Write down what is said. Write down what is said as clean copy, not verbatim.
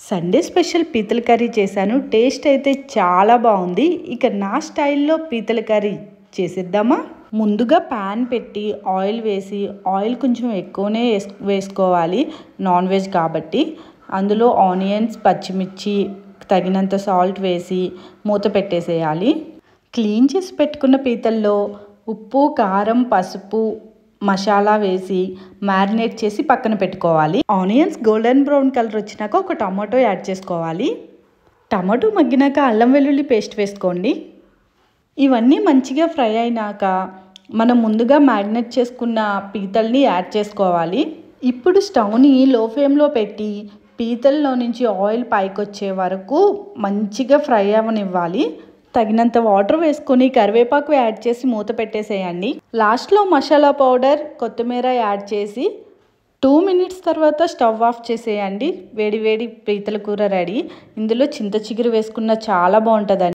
Sunday special పీతల curry చేశాను. Taste అయితే చాలా బాగుంది. ఇక నా స్టైల్లో పీతల కర్రీ చేసేద్దామా? ముందుగా ప్యాన్ పెట్టి ఆయిల్ వేసి, ఆయిల్ కొంచెం ఎక్కువనే వేసుకోవాలి నాన్ వెజ్ కాబట్టి. అందులో ఆనియన్స్, పచ్చిమిర్చి, తగినంత సాల్ట్ వేసి మూత పెట్టేసేయాలి. క్లీన్ చేసి పెట్టుకున్న పీతల్లో ఉప్పు, కారం, పసుపు, మసాలా వేసి మ్యారినేట్ చేసి పక్కన పెట్టుకోవాలి. ఆనియన్స్ గోల్డెన్ బ్రౌన్ కలర్ వచ్చినాక ఒక టమాటో యాడ్ చేసుకోవాలి. టమాటో మగ్గినాక అల్లం వెల్లుల్లి పేస్ట్ వేసుకోండి. ఇవన్నీ మంచిగా ఫ్రై అయినాక మనం ముందుగా మ్యారినేట్ చేసుకున్న పీతల్ని యాడ్ చేసుకోవాలి. ఇప్పుడు స్టవ్ని లో ఫ్లేమ్లో పెట్టి పీతల్లో నుంచి ఆయిల్ పైకి వచ్చే వరకు మంచిగా ఫ్రై అవ్వనివ్వాలి. తగినంత వాటర్ వేసుకొని కరివేపాకు యాడ్ చేసి మూత పెట్టేసేయండి. లాస్ట్లో మసాలా పౌడర్, కొత్తిమీర యాడ్ చేసి 2 మినిట్స్ తర్వాత స్టవ్ ఆఫ్ చేసేయండి. వేడి వేడి పీతల కూర రెడీ. ఇందులో చింత చిగురు వేసుకున్న చాలా బాగుంటుందండి.